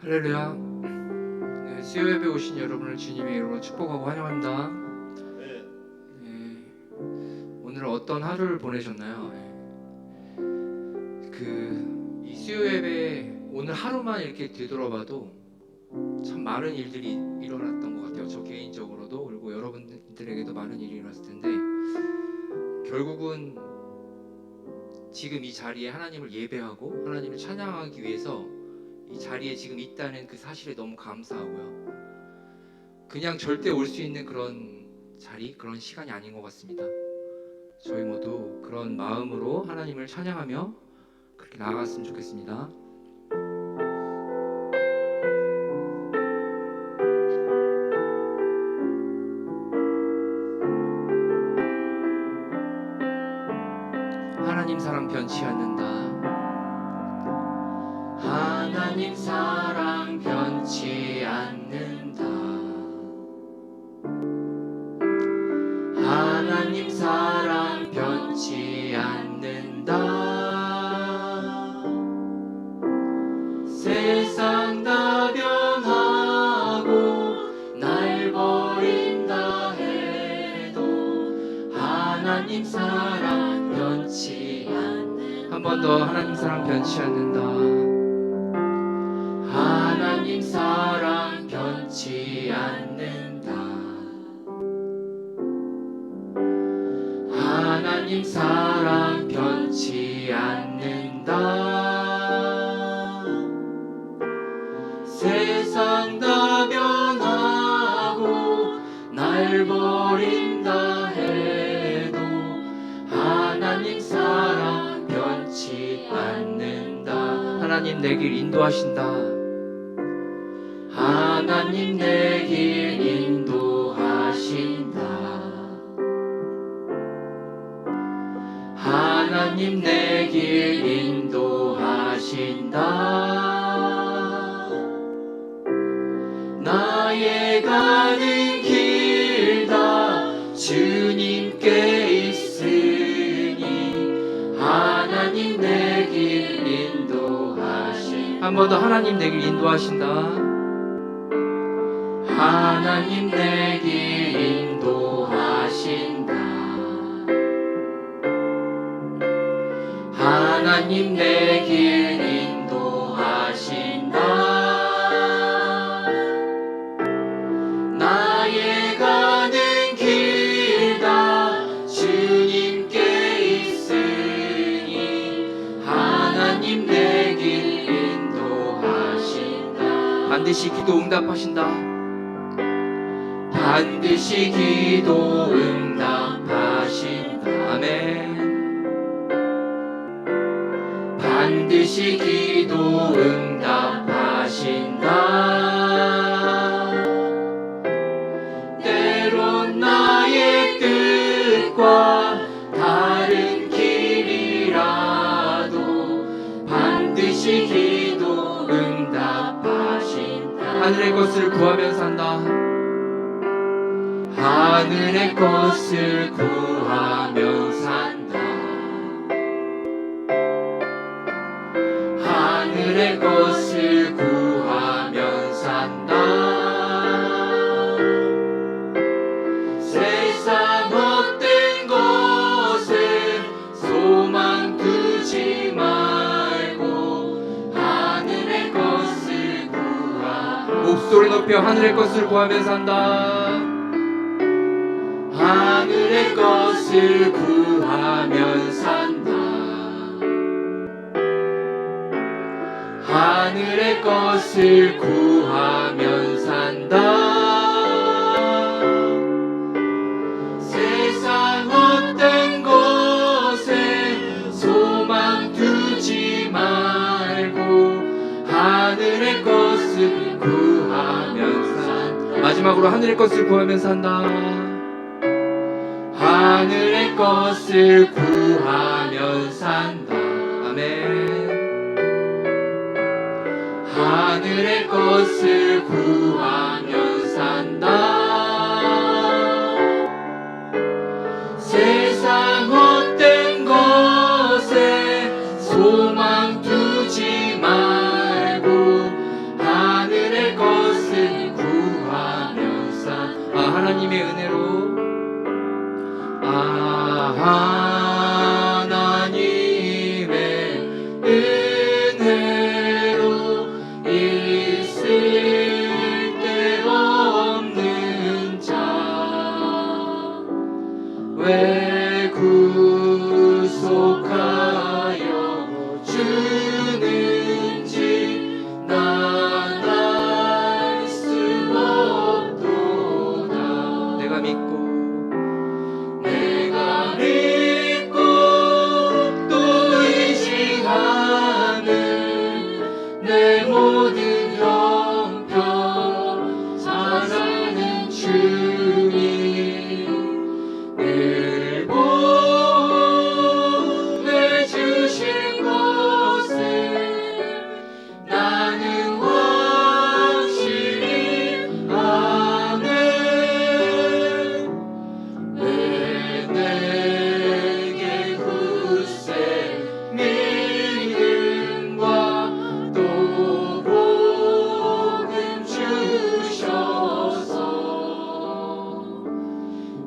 할렐루야. 네, 수요 예배 오신 여러분을 주님의 이름으로 축복하고 환영합니다. 네, 오늘 어떤 하루를 보내셨나요? 이 수요 예배 오늘 하루만 이렇게 되돌아봐도 참 많은 일들이 일어났던 것 같아요. 저 개인적으로도, 그리고 여러분들에게도 많은 일이 일어났을 텐데, 결국은 지금 이 자리에 하나님을 예배하고 하나님을 찬양하기 위해서 이 자리에 지금 있다는 그 사실에 너무 감사하고요. 그냥 절대 올 수 있는 그런 자리, 그런 시간이 아닌 것 같습니다. 저희 모두 그런 마음으로 하나님을 찬양하며 그렇게 나아갔으면 좋겠습니다. 하나님 사랑 변치 않는다. 하나님 사랑 변치 않는다. 하나님 사랑 변치 않는다. 세상 다 변하고 날 버린다 해도 하나님 사랑 변치 않는다. 한 번 더, 하나님 사랑 변치 않는다. 하나님 사랑 변치 않는다. 하나님 사랑 변치 않는다. 세상 다 변하고 날 버린다 해도 하나님 사랑 변치 않는다. 하나님 내 길 인도하신다. 하나님 내 길 인도하신다. 하나님 내 길 인도하신다. 나의 가는 길 다 주님께 있으니 하나님 내 길 인도하신다. 한 번 더, 하나님 내 길 인도하신다. 하나님 내 길 인도하신다. 하나님 내 길 인도하신다. 나의 가는 길 다 주님께 있으니 하나님 내 길 인도하신다. 반드시 기도 응답하신다. 반드시 기도 응답하신다. 아멘. 반드시 기도 응답하신다. 때론 나의 뜻과 다른 길이라도 반드시 기도 응답하신다. 하늘의 것을 구하며 산다. 하늘의 것을 구하며 산다. 하늘의 것을 구하며 산다. 세상 헛된 것에 소망 두지 말고 하늘의 것을 구하며. 목소리 높여 하늘의 것을 구하며 산다. 하늘의 것을 구하며 산다. 하늘의 것을 구하며 산다. 세상 헛된 것에 소망 두지 말고 하늘의 것을 구하며 산다. 마지막으로 하늘의 것을 구하며 산다. 하늘의 것을 구하며 산다. 아멘. 하늘의 것을 구하며 산다. 세상 헛된 것에 소망 두지 말고 약속하여 주는지 난 알 수 없도다. 내가 믿고 또 의지하는 내 모든 형편 사랑하는 주님 늘 보내주실 것을 나는 확실히 아네. 왜 내게 굳세 믿음과 또 복음 주셔서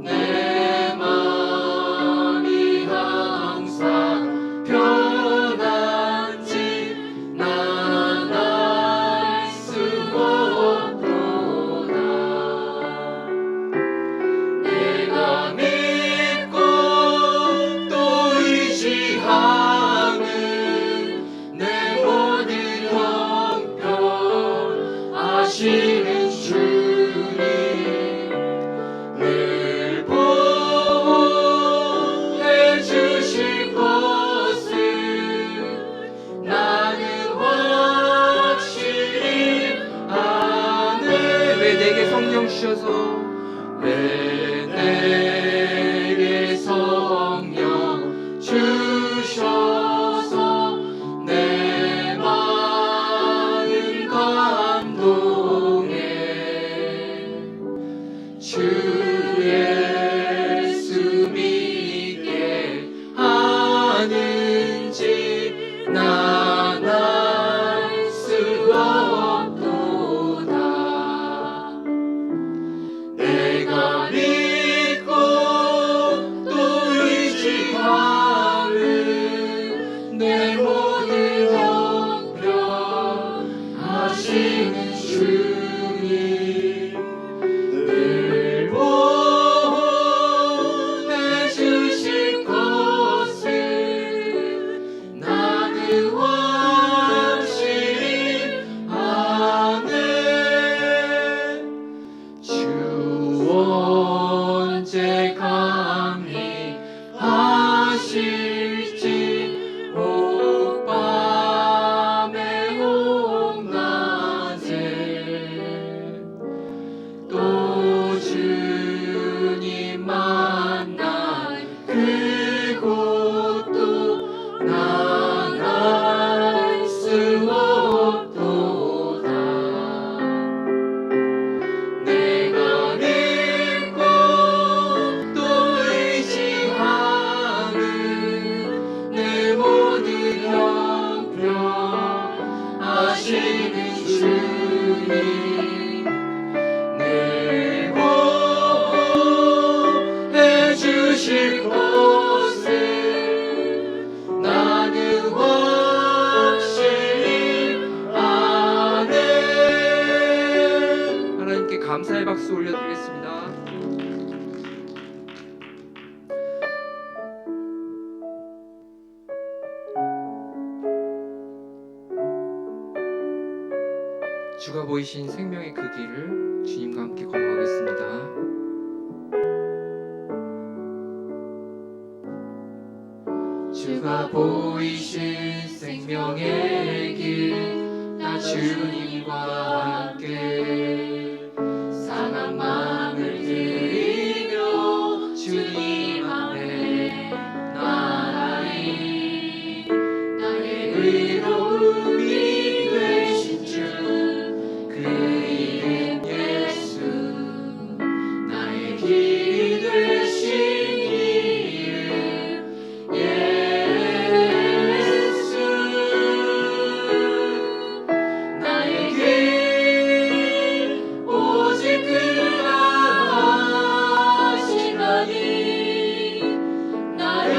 내 맘이 항상 편한지 난 알 수 없도다. 내가 믿고 또 의지하는 내 모든 형편 아시는 주님 늘 보내주실 것을 나는 확실히 아네. 왜 내게 성령 주셔서 왜 내게 성령 주셔서 내 마음 감동해 주 예수 믿게 하는지 난 알 수 없도다. 내가 믿고 또 의지하는 내 모든 형편 하시는 주님 늘 보내주실 것을 나는 확실히 아네. 주 언제 강림하실지 옥밤에 옥낮에 또 주님 만날 그곳도 난 알 수 없도다. 내가 믿고 또 의지하는 내 모든 형편 아시는 주님 늘 보내주실 것을 나는 확실히 아네. 하나님께 감사의 박수 올려드리겠습니다. 주가 보이신 생명의 그 길을 주님과 함께 걸어가겠습니다. 주가 보이신 생명의 길 나 주님과 함께 상한 마음을 들이며 주님 앞에 나아가리. 나의 의로움이 되신 주 그 이름 예수 나의 길이 되신 이름 예수 나의 길 오직 그가 하시나니 나를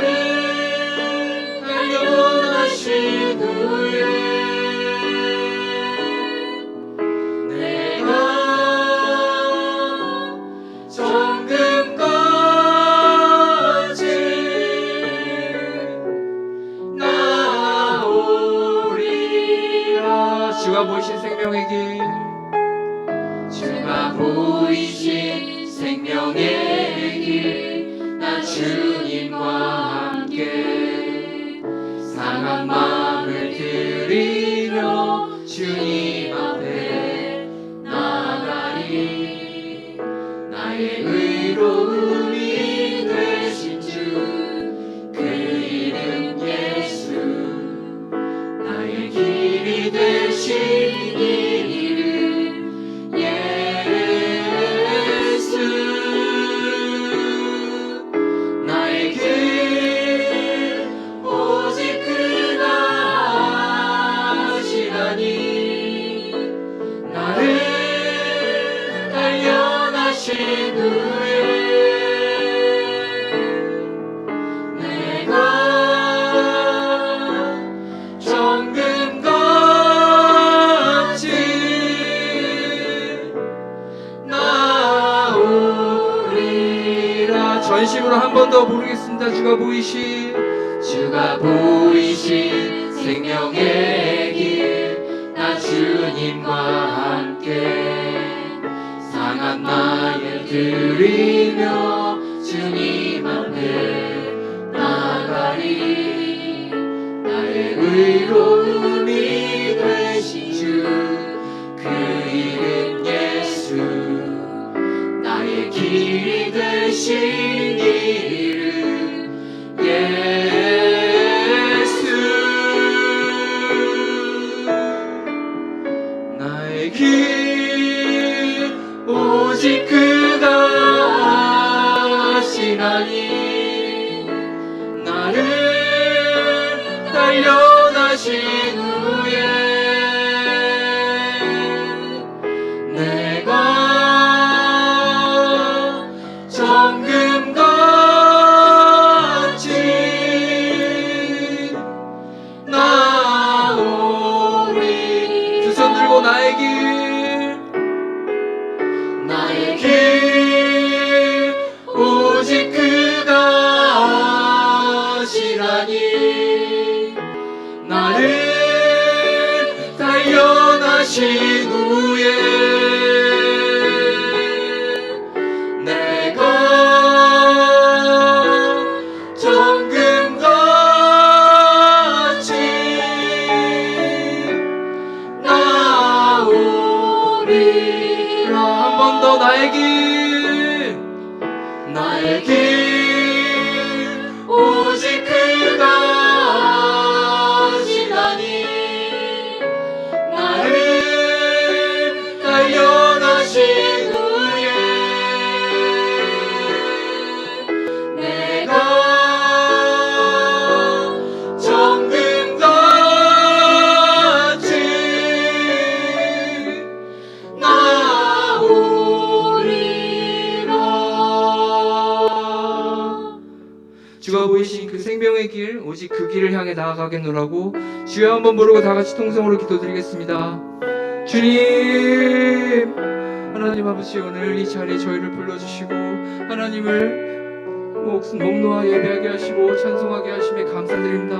발견하신 후에 정금까지 주가 보이신 생명의 길, 주가 보이신 생명의 길, 나 주님과 함께 상한 마음을 들이며 주님 앞에 나가리. 나의 의로움이 되신 주, 그 이름 예수. 나의 길이 되신 이 이름 예수. 나의 길 오직 그가 아시나니. 나를 단련하신 후에 내가 정금같이 나오리라. 전심으로 한 번 더 부르겠습니다. 주가 보이신 생명의 길, 나 주님과 함께 상한 나를 들이며 주님 앞에 나가리. 나의 의로움이 되신 주, 그 이름 예수. 나의 길이 되신 이름 예수. 나의 길 오직 그가 아시나니. 나를 단련하신 후에 내가 정금같이 나오리. 두 손 들고 나의 길, 나의 길 오직 그가 아시나니. 나를 단련하신 후에 내가 정금같이 나오리라. 한 번 더 나의 길, 나의 길 오직 그가 아시나니. 나를 단련하신 후에 내가 정금같이 나오리라. 주가 보이신 그 생명의 길, 오직 그 길을 향해 나아가겠노라고 주여 한번 부르고 다 같이 통성으로 기도드리겠습니다. 주님, 하나님 아버지, 오늘 이 자리에 저희를 불러주시고 하나님을 목 놓아 예배하게 하시고 찬송하게 하심에 감사드립니다.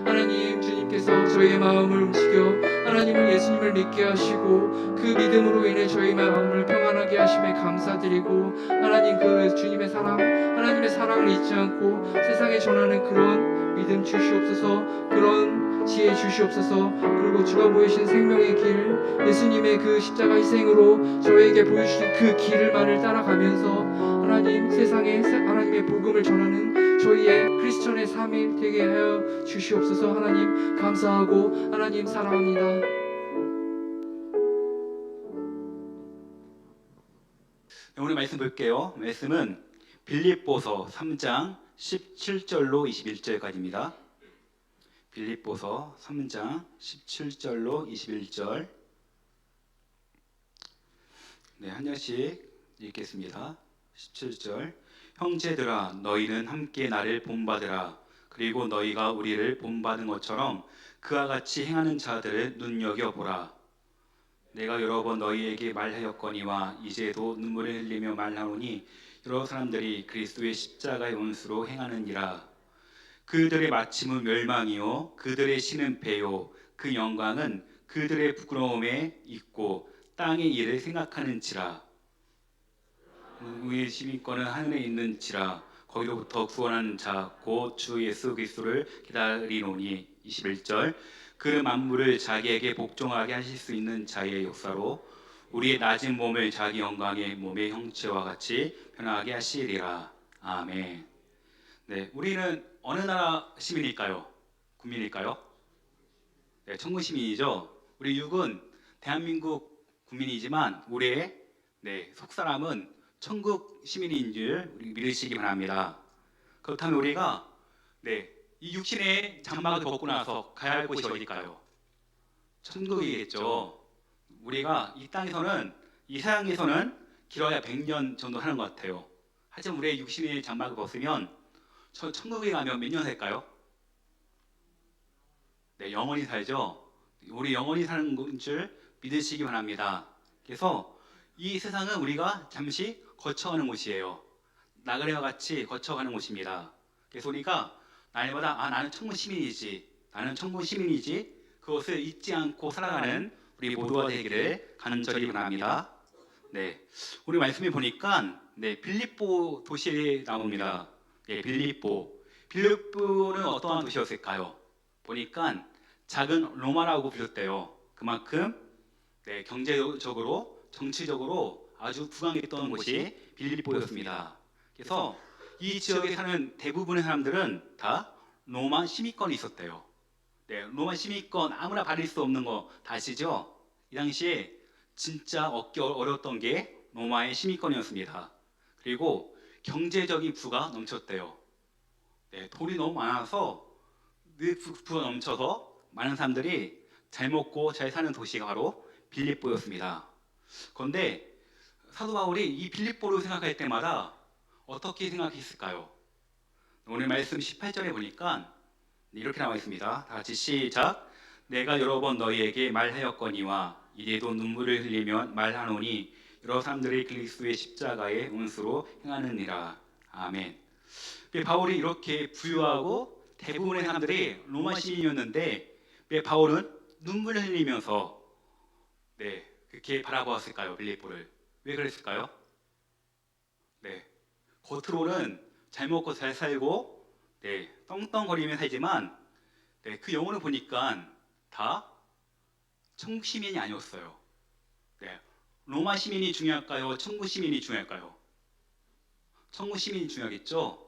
하나님, 주님께서 저희의 마음을 움직여 하나님을, 예수님을 믿게 하시고 그 믿음으로 인해 저희 마음을 평안하게 하심에 감사드리고, 하나님 그 주님의 사랑, 하나님의 사랑을 잊지 않고 세상에 전하는 그런 믿음 주시옵소서, 그런 지혜 주시옵소서. 그리고 주가 보이신 생명의 길, 예수님의 그 십자가 희생으로 저에게 보여주신 그 길만을 따라가면서 하나님, 세상에 하나님의 복음을 전하는 저희의 크리스천의 삶이 되게 하여 주시옵소서. 하나님 감사하고 하나님 사랑합니다. 오늘 말씀 볼게요. 말씀은 빌립보서 3장 17절로 21절까지입니다. 빌립보서 3장 17절로 21절. 네, 한 절씩 읽겠습니다. 17절. 형제들아, 너희는 함께 나를 본받으라. 그리고 너희가 우리를 본받은 것처럼 그와 같이 행하는 자들을 눈여겨보라. 내가 여러 번 너희에게 말하였거니와 이제도 눈물을 흘리며 말하노니 여러 사람들이 그리스도의 십자가의 원수로 행하느니라. 그들의 마침은 멸망이요 그들의 신은 배요 그 영광은 그들의 부끄러움에 있고 땅의 일을 생각하는지라. 우리의 시민권은 하늘에 있는지라. 거기로부터 구원하는 자 곧 주 예수 그리스도를 기다리노니. 21절. 그 만물을 자기에게 복종하게 하실 수 있는 자의 역사로 우리의 낮은 몸을 자기 영광의 몸의 형체와 같이 변화하게 하시리라. 아멘. 네, 우리는 어느 나라 시민일까요? 국민일까요? 네, 천국 시민이죠. 우리 육은 대한민국 국민이지만 우리의 속사람은 천국 시민인 줄 우리 믿으시기 바랍니다. 그렇다면 우리가 이 육신의 장막을 벗고 나서 가야 할 곳이 어디일까요? 천국이겠죠. 우리가 이 땅에서는, 이 세상에서는 길어야 100년 정도 하는 것 같아요. 하지만 우리의 육신의 장막을 벗으면 천국에 가면 몇 년 살까요? 네, 영원히 살죠. 우리 영원히 사는 줄 믿으시기 바랍니다. 그래서 이 세상은 우리가 잠시 거쳐가는 곳이에요. 나그네와 같이 거쳐가는 곳입니다. 그래서 우리가 날마다 나는 천국 시민이지, 나는 천국 시민이지, 그것을 잊지 않고 살아가는 우리 모두가 되기를 간절히 바랍니다. 네, 우리 말씀에 보니까 빌립보 도시에 나옵니다. 빌립보는 어떠한 도시였을까요? 보니까 작은 로마라고 불렸대요. 그만큼 경제적으로, 정치적으로 아주 부강했던 곳이 빌립보였습니다. 그래서 이 지역에 사는 대부분의 사람들은 다 로마 시민권이 있었대요. 로마 시민권 아무나 받을 수 없는 거 다 아시죠? 이 당시에 진짜 얻기 어려웠던 게 로마의 시민권이었습니다. 그리고 경제적인 부가 넘쳤대요. 돈이 너무 많아서 늘 부가 넘쳐서 많은 사람들이 잘 먹고 잘 사는 도시가 바로 빌립보였습니다. 그런데 사도 바울이 이 빌립보를 생각할 때마다 어떻게 생각했을까요? 오늘 말씀 18절에 보니까 이렇게 나와 있습니다. 다 같이 시작. 내가 여러 번 너희에게 말하였거니와 이제도 눈물을 흘리면 말하노니 여러 사람들이 그리스도의 십자가의 운수로 행하느니라. 아멘. 바울이 이렇게 부유하고 대부분의 사람들이 로마 시민이었는데 왜 바울은 눈물을 흘리면서 그렇게 바라보았을까요? 빌립보를. 왜 그랬을까요? 겉으로는 잘 먹고 잘 살고 떵떵거리며 살지만 그 영혼을 보니까 다 천국 시민이 아니었어요. 로마 시민이 중요할까요? 천국 시민이 중요할까요? 천국 시민이 중요하겠죠.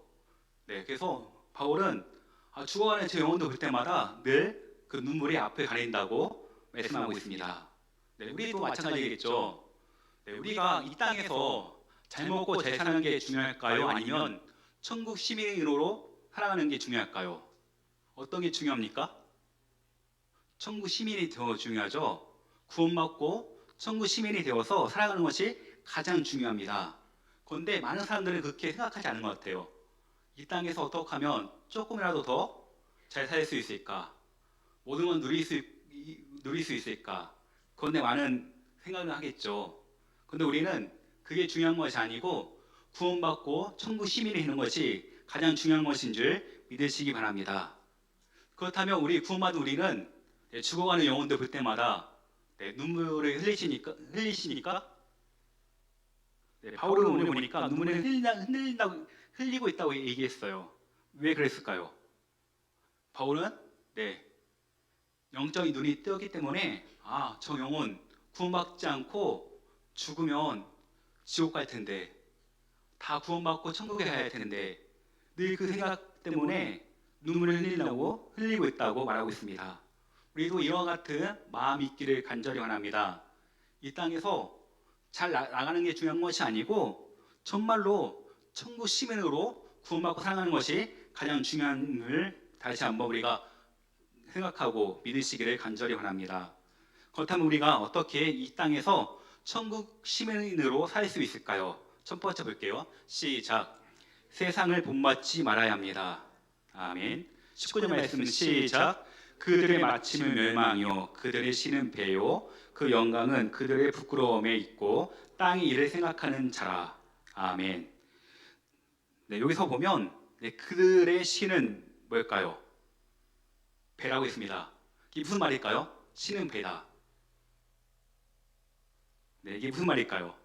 그래서 바울은 죽어가는 제 영혼도 볼 때마다 늘 그 눈물이 앞을 가린다고 말씀하고 있습니다. 우리도 마찬가지겠죠. 우리가 이 땅에서 잘 먹고 잘 사는 게 중요할까요? 아니면 천국 시민으로 살아가는 게 중요할까요? 어떤 게 중요합니까? 천국 시민이 더 중요하죠. 구원받고 천국 시민이 되어서 살아가는 것이 가장 중요합니다. 그런데 많은 사람들은 그렇게 생각하지 않는 것 같아요. 이 땅에서 어떻게 하면 조금이라도 더 잘 살 수 있을까? 모든 건 누릴 수 있을까? 그런데 많은 생각을 하겠죠. 그런데 우리는 그게 중요한 것이 아니고 구원받고 천국 시민이 되는 것이 가장 중요한 것인 줄 믿으시기 바랍니다. 그렇다면 우리 구원받은 우리는 죽어가는 영혼들 볼 때마다 눈물을 흘리시니까 바울은 오늘 보니까 눈물을 흘리고 있다고 얘기했어요. 왜 그랬을까요? 바울은 영적인 눈이 뜨였기 때문에 저 영혼 구원받지 않고 죽으면 지옥 갈 텐데, 다 구원받고 천국에 가야 할 텐데 늘 그 생각 때문에 눈물을 흘리고 있다고 말하고 있습니다. 우리도 이와 같은 마음이 있기를 간절히 원합니다. 이 땅에서 잘 나가는 게 중요한 것이 아니고 정말로 천국 시민으로 구원받고 살아가는 것이 가장 중요함을 다시 한번 우리가 생각하고 믿으시기를 간절히 원합니다. 그렇다면 우리가 어떻게 이 땅에서 천국 시민으로 살 수 있을까요? 첫 번째 볼게요. 시작. 세상을 본받지 말아야 합니다. 아멘. 19절 말씀 시작. 그들의 마침은 멸망이요 그들의 신은 배요 그 영광은 그들의 부끄러움에 있고 땅의 일을 생각하는 자라. 아멘. 여기서 보면 그들의 신은 뭘까요? 배라고 했습니다. 이게 무슨 말일까요? 신은 배다. 네, 이게 무슨 말일까요?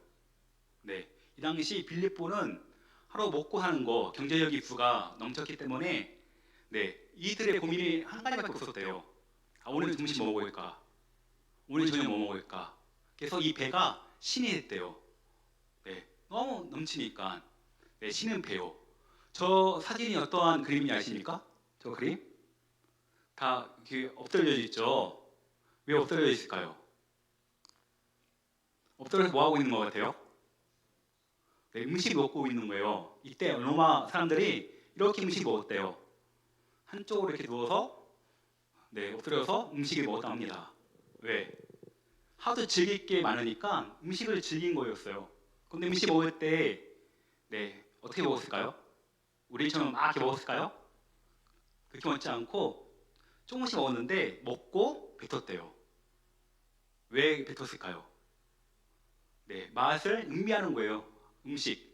네, 이 당시 빌립보는 하루 먹고 사는 거 경제적 이유가 넘쳤기 때문에 네, 이들의 고민이 한 가지밖에 없었대요. 아, 오늘 점심 뭐 먹을까? 오늘 저녁 뭐 먹을까? 그래서 이 배가 신이 됐대요. 네, 너무 넘치니까 네, 신은 배요. 저 사진이 어떠한 그림인지 아십니까? 저 그림? 다 이렇게 엎드려져 있죠. 왜 엎드려져 있을까요? 엎드려서 뭐 하고 있는 것 같아요? 네, 음식 먹고 있는 거예요. 이때 로마 사람들이 이렇게 음식 먹었대요. 한쪽으로 이렇게 누워서 네, 엎드려서 음식을 먹었다 합니다. 왜? 하도 즐길 게 많으니까 음식을 즐긴 거였어요. 근데 음식 먹을 때 네, 어떻게 먹었을까요? 우리처럼 막 이렇게 먹었을까요? 그렇게 먹지 않고 조금씩 먹었는데 먹고 뱉었대요. 왜 뱉었을까요? 네, 맛을 음미하는 거예요. 음식.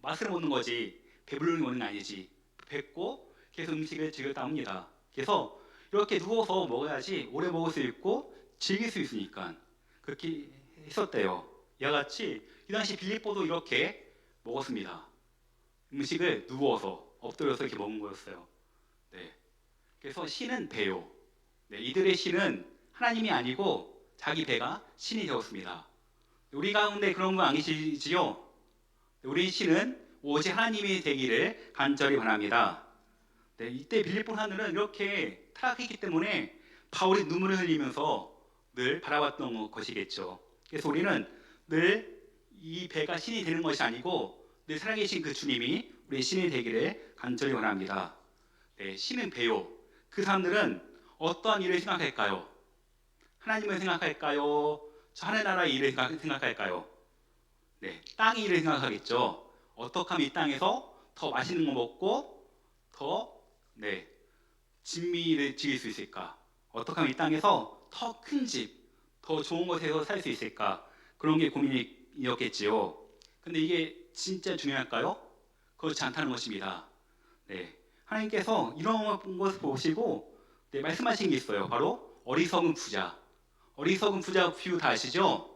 맛을 먹는 거지 배부르게 먹는 게 아니지. 뱉고 계속 음식을 즐겼다 합니다. 그래서 이렇게 누워서 먹어야지 오래 먹을 수 있고 즐길 수 있으니까 그렇게 했었대요. 이와 같이 이 당시 빌립보도 이렇게 먹었습니다. 음식을 누워서 엎드려서 이렇게 먹은 거였어요. 네. 그래서 신은 배요. 네, 이들의 신은 하나님이 아니고 자기 배가 신이 되었습니다. 우리 가운데 그런 거 아니시지요? 우리 신은 오직 하나님이 되기를 간절히 바랍니다. 네, 이때 빌립보 하늘은 이렇게 타락했기 때문에 바울이 눈물을 흘리면서 늘 바라봤던 것이겠죠. 그래서 우리는 늘 이 배가 신이 되는 것이 아니고 늘 살아계신 그 주님이 우리 신이 되기를 간절히 바랍니다. 네, 신은 배요. 그 사람들은 어떠한 일을 생각할까요? 하나님을 생각할까요? 저 하늘나라의 일을 생각할까요? 네, 땅의 일을 생각하겠죠. 어떻게 하면 이 땅에서 더 맛있는 거 먹고 더 네, 진미를 지을 수 있을까? 어떻게 하면 이 땅에서 더 큰 집, 더 좋은 곳에서 살 수 있을까? 그런 게 고민이었겠지요. 근데 이게 진짜 중요할까요? 그렇지 않다는 것입니다. 네, 하나님께서 이런 것을 보시고 네, 말씀하신 게 있어요. 바로 어리석은 부자. 어리석은 부자 비유 다 아시죠?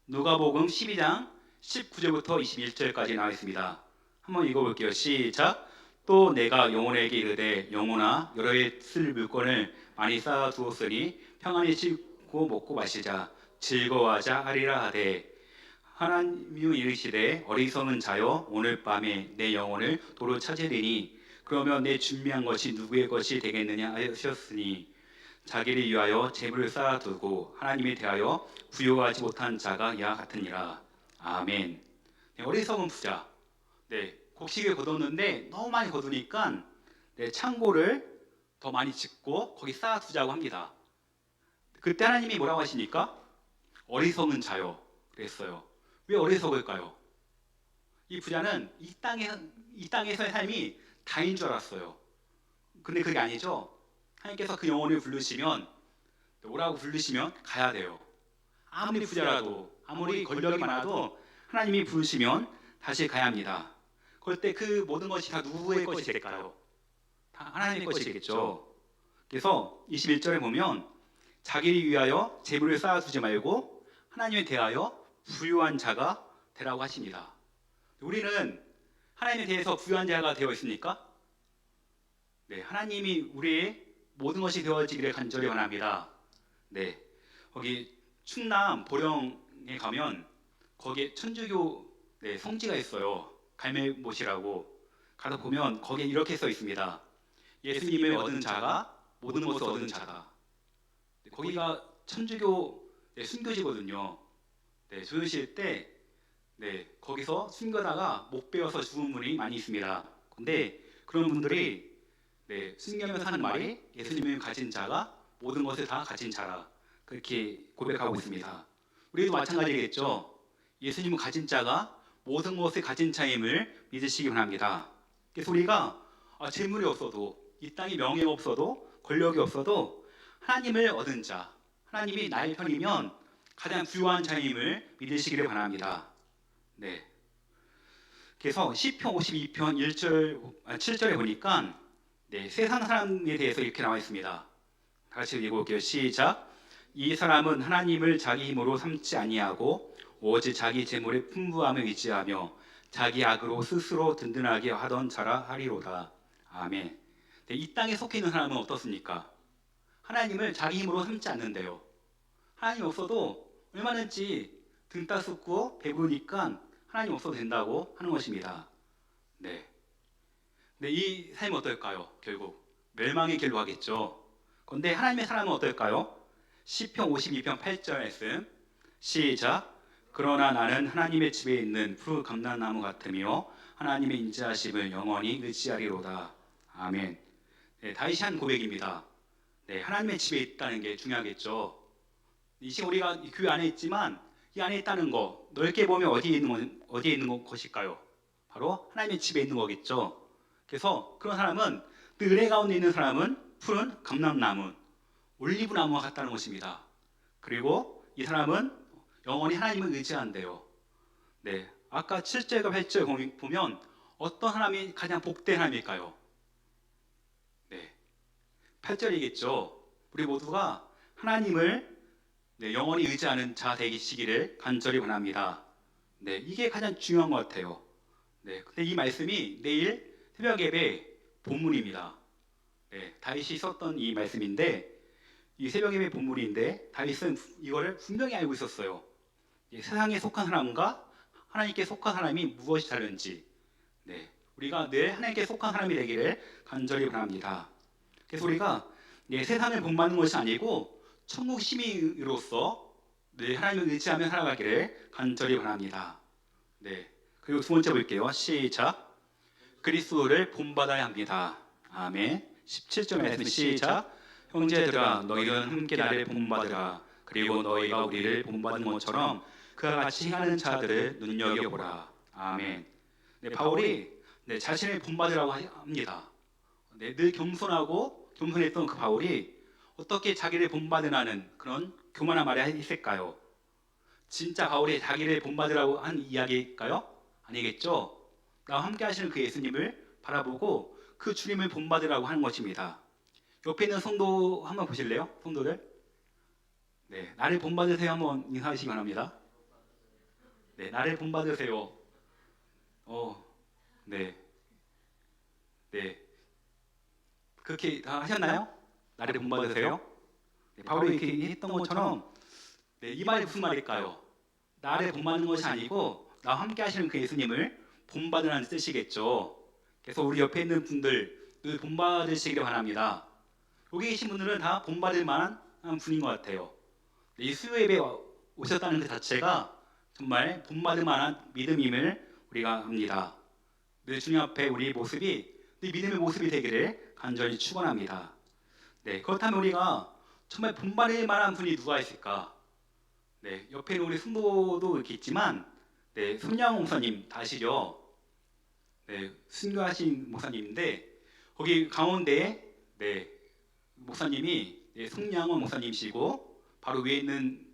누가복음 12장 19절부터 21절까지 나와 있습니다. 한번 읽어볼게요. 시작. 또 내가 영혼에게 이르되 영혼아 여러의 쓸 물건을 많이 쌓아 두었으니 평안히 씻고 먹고 마시자 즐거워하자 하리라 하되 하나님이 이르시되 어리석은 자여 오늘 밤에 내 영혼을 도로 찾으리니 그러면 내 준비한 것이 누구의 것이 되겠느냐 하셨으니 자기를 위하여 재물을 쌓아두고 하나님에 대하여 부요하지 못한 자가 이와 같으니라. 아멘. 네, 어리석은 부자. 네, 곡식을 거뒀는데 너무 많이 거두니까 네, 창고를 더 많이 짓고 거기 쌓아두자고 합니다. 그때 하나님이 뭐라고 하시니까 어리석은 자요 그랬어요. 왜 어리석을까요? 이 부자는 이 땅에서의 삶이 다인 줄 알았어요. 근데 그게 아니죠. 하나님께서 그 영혼을 부르시면 오라고 부르시면 가야 돼요. 아무리 부자라도 아무리 권력이 많아도 하나님이 부르시면 다시 가야 합니다. 그럴 때 그 모든 것이 다 누구의 것이 될까요? 다 하나님의 것이겠죠. 그래서 21절에 보면 자기를 위하여 재물을 쌓아두지 말고 하나님에 대하여 부유한 자가 되라고 하십니다. 우리는 하나님에 대해서 부유한 자가 되어 있습니까? 네, 하나님이 우리의 모든 것이 되어지기를 간절히 원합니다. 네, 거기 충남 보령에 가면 거기에 천주교 네, 성지가 있어요. 갈매못이라고 가서 보면 거기에 이렇게 써 있습니다. 예수님을 얻은 자가 모든 것을 얻은 자다. 네, 거기가 천주교 네, 순교지거든요. 네, 조연실 때 네, 거기서 순교다가 못 베어서 죽은 분이 많이 있습니다. 근데 그런 분들이 네, 순교하면서 하는 말이 예수님을 가진 자가 모든 것을 다 가진 자라 그렇게 고백하고 있습니다. 우리도 마찬가지겠죠. 예수님을 가진 자가 모든 것을 가진 자임을 믿으시기 바랍니다. 그래서 우리가 재물이 없어도 이 땅에 명예가 없어도 권력이 없어도 하나님을 얻은 자, 하나님이 나의 편이면 가장 부유한 자임을 믿으시기를 바랍니다. 네. 그래서 시편 52편 7절에 보니까 네, 세상 사람에 대해서 이렇게 나와 있습니다. 다 같이 읽어볼게요. 시작. 이 사람은 하나님을 자기 힘으로 삼지 아니하고 오직 자기 재물의 풍부함을 의지하며 자기 악으로 스스로 든든하게 하던 자라 하리로다. 아멘. 네, 이 땅에 속해 있는 사람은 어떻습니까? 하나님을 자기 힘으로 삼지 않는데요. 하나님 없어도 얼마든지 등 따숩고 배부르니까 하나님 없어도 된다고 하는 것입니다. 네. 네, 이 삶은 어떨까요? 결국 멸망의 길로 가겠죠. 그런데 하나님의 사람은 어떨까요? 시편 52편 8절 말씀 시작. 그러나 나는 하나님의 집에 있는 푸르 감람나무 같으며 하나님의 인자하심을 영원히 의지하리로다. 아멘. 네, 다윗이 한 고백입니다. 네, 하나님의 집에 있다는 게 중요하겠죠. 이 시간 우리가 교회 안에 있지만 이 안에 있다는 거 넓게 보면 어디에 있는 것일까요? 바로 하나님의 집에 있는 거겠죠. 그래서 그런 사람은 뜰의 가운데 있는 사람은 푸른 감람나무, 올리브나무와 같다는 것입니다. 그리고 이 사람은 영원히 하나님을 의지한대요. 네, 아까 7절과 8절 보면 어떤 사람이 가장 복된 사람일까요? 네, 8절이겠죠. 우리 모두가 하나님을 영원히 의지하는 자 되시기를 간절히 바랍니다. 네, 이게 가장 중요한 것 같아요. 네, 근데 이 말씀이 내일 새벽 예배 본문입니다. 네, 다윗이 썼던 이 말씀인데 이 새벽 예배 본문인데 다윗은 이거를 분명히 알고 있었어요. 세상에 속한 사람과 하나님께 속한 사람이 무엇이 다른지. 네, 우리가 늘 하나님께 속한 사람이 되기를 간절히 바랍니다. 그래서 우리가 세상을 본받는 것이 아니고 천국 시민으로서 늘 하나님을 의지하며 살아가기를 간절히 바랍니다. 네, 그리고 두 번째 볼게요. 시작. 그리스도를 본받아야 합니다. 아멘. 17절 말씀 시작. 형제들아 너희는 함께 나를 본받으라. 그리고 너희가 우리를 본받은 것처럼 그와 같이 행하는 자들을 눈여겨보라. 아멘. 네, 바울이 자신을 본받으라고 합니다. 네, 늘 겸손했던 그 바울이 어떻게 자기를 본받으라는 그런 교만한 말을 했을까요? 진짜 바울이 자기를 본받으라고 한 이야기일까요? 아니겠죠? 나와 함께 하시는 그 예수님을 바라보고 그 주님을 본받으라고 하는 것입니다. 옆에 있는 성도 한번 보실래요? 성도들? 네, 나를 본받으세요. 한번 인사하시기 바랍니다. 네, 나를 본받으세요. 네. 네. 그렇게 다 하셨나요? 나를 본받으세요? 네, 바울이 이렇게 했던 것처럼 이 말이 무슨 말일까요? 나를 본받는 것이 아니고 나와 함께 하시는 그 예수님을 본받으라는 뜻이겠죠. 그래서 우리 옆에 있는 분들 늘 본받으시기를 바랍니다. 여기 계신 분들은 다 본받을 만한 분인 것 같아요. 이 수요 예배 오셨다는 그 자체가 정말 본받을 만한 믿음임을 우리가 합니다. 늘 주님 앞에 우리 모습이 늘 믿음의 모습이 되기를 간절히 축원합니다. 네, 그렇다면 우리가 정말 본받을 만한 분이 누가 있을까? 네, 옆에 우리 순도도 이렇게 있지만, 손양호 목사님 다 아시죠? 네, 순교하신 목사님인데 거기 가운데 목사님이 송양원 목사님이시고 바로 위에 있는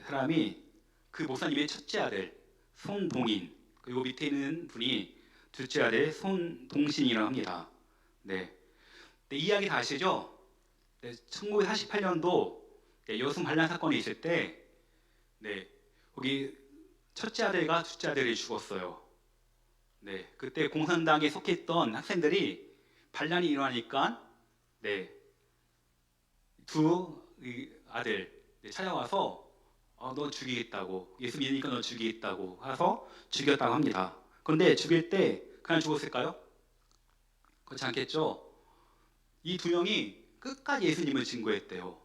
사람이 그 목사님의 첫째 아들 손동인, 그리고 밑에 있는 분이 둘째 아들 손동신이라고 합니다. 네, 이 이야기 다 아시죠? 1948년도 여순 반란 사건이 있을 때 거기 첫째 아들과 둘째 아들이 죽었어요. 네, 그때 공산당에 속했던 학생들이 반란이 일어나니까 두 아들 찾아와서 너 죽이겠다고, 예수 믿으니까 너 죽이겠다고 해서 죽였다고 합니다. 그런데 죽일 때 그냥 죽었을까요? 그렇지 않겠죠. 이 두 명이 끝까지 예수님을 증거했대요.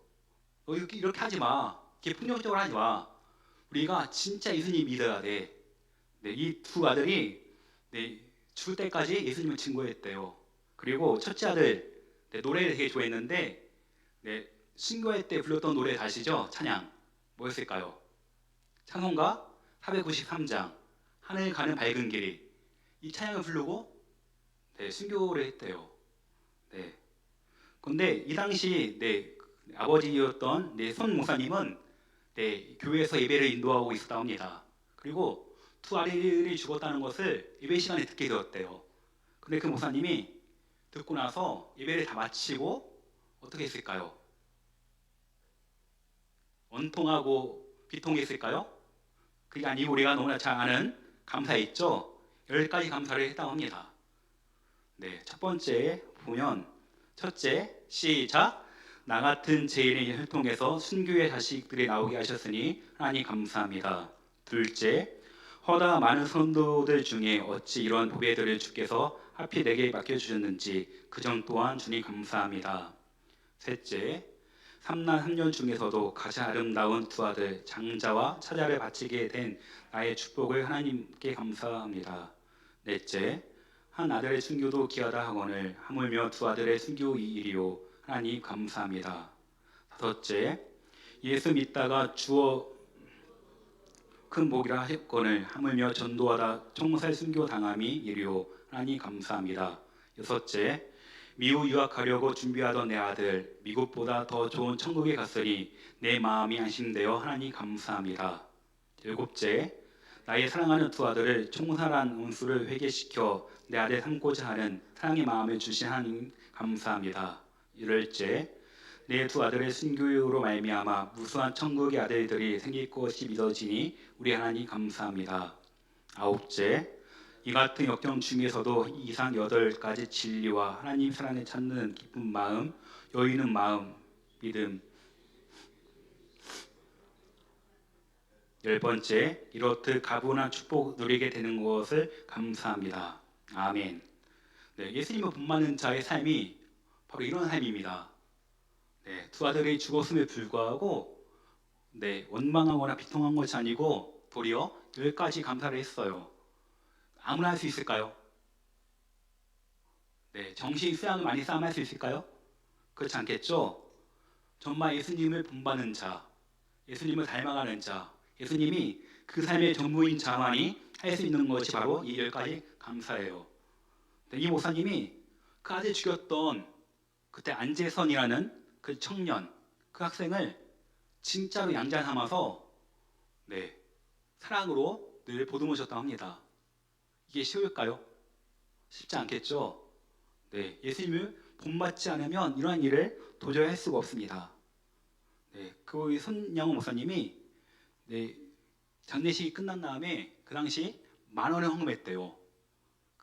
너 이렇게 하지 마, 이렇게 폭력적으로 하지 마, 우리가 진짜 예수님 믿어야 돼. 이 두 아들이 죽을 때까지 예수님을 증거했대요. 그리고 첫째 아들 노래를 되게 좋아했는데 신교회 때 불렀던 노래 아시죠? 찬양 뭐였을까요? 찬송가 493장 하늘 가는 밝은 길이, 이 찬양을 부르고 순교를 했대요. 그런데 이 당시 아버지였던 손 목사님은 교회에서 예배를 인도하고 있었다고 합니다. 그리고 두 아들이 죽었다는 것을 예배 시간에 듣게 되었대요. 근데 그 목사님이 듣고 나서 예배를 다 마치고 어떻게 했을까요? 원통하고 비통했을까요? 그게 아니고 우리가 너무나 잘 아는 감사 있죠? 10가지 감사를 했다고 합니다. 네, 첫 번째 보면 첫째, 시작. 나 같은 죄인의 혈통에서 순교의 자식들이 나오게 하셨으니 하나님 감사합니다. 둘째, 허다 많은 성도들 중에 어찌 이런 보배들을 주께서 하필 내게 맡겨주셨는지 그 점 또한 주님 감사합니다. 셋째, 삼난 3년 중에서도 가장 아름다운 두 아들 장자와 차자를 바치게 된 나의 축복을 하나님께 감사합니다. 넷째, 한 아들의 순교도 귀하다 하거늘 하물며 두 아들의 순교 일이요 하나님 감사합니다. 다섯째, 예수 믿다가 주어 큰 복이라 했거늘 하물며 전도하다 총살 순교 당함이 이리요 하나님 감사합니다. 여섯째, 미국 유학하려고 준비하던 내 아들 미국보다 더 좋은 천국에 갔으니 내 마음이 안심되어 하나님 감사합니다. 일곱째, 나의 사랑하는 두 아들을 총살한 원수를 회개시켜 내 아들 삼고자 하는 사랑의 마음을 주신 하나님 감사합니다. 여덟째, 내 두 아들의 순교로 말미암아 무수한 천국의 아들들이 생길 것이 믿어지니 우리 하나님 감사합니다. 아홉째, 이 같은 역경 중에서도 이상 8가지 진리와 하나님 사랑을 찾는 기쁜 마음, 여유 있는 마음, 믿음. 10번째, 이렇듯 가분한 축복 누리게 되는 것을 감사합니다. 아멘. 네, 예수님을 본받는 자의 삶이 바로 이런 삶입니다. 네, 두 아들이 죽었음에 불구하고 원망하거나 비통한 것이 아니고 도리어 10가지 감사를 했어요. 아무나 할 수 있을까요? 네, 정신 수양을 많이 쌓아할 수 있을까요? 그렇지 않겠죠? 정말 예수님을 본받는 자, 예수님을 닮아가는 자, 예수님이 그 삶의 전부인 자만이 할 수 있는 것이 바로 이 10가지 감사예요. 네, 이 목사님이 그 아들 죽였던 그때 안재선이라는 그 청년, 그 학생을 진짜로 양자 삼아서 사랑으로 늘 보듬으셨다고 합니다. 이게 쉬울까요? 쉽지 않겠죠? 네, 예수님을 본받지 않으면 이러한 일을 도저히 할 수가 없습니다. 네, 그 손양호 목사님이 장례식이 끝난 다음에 그 당시 10,000원을 헌금했대요.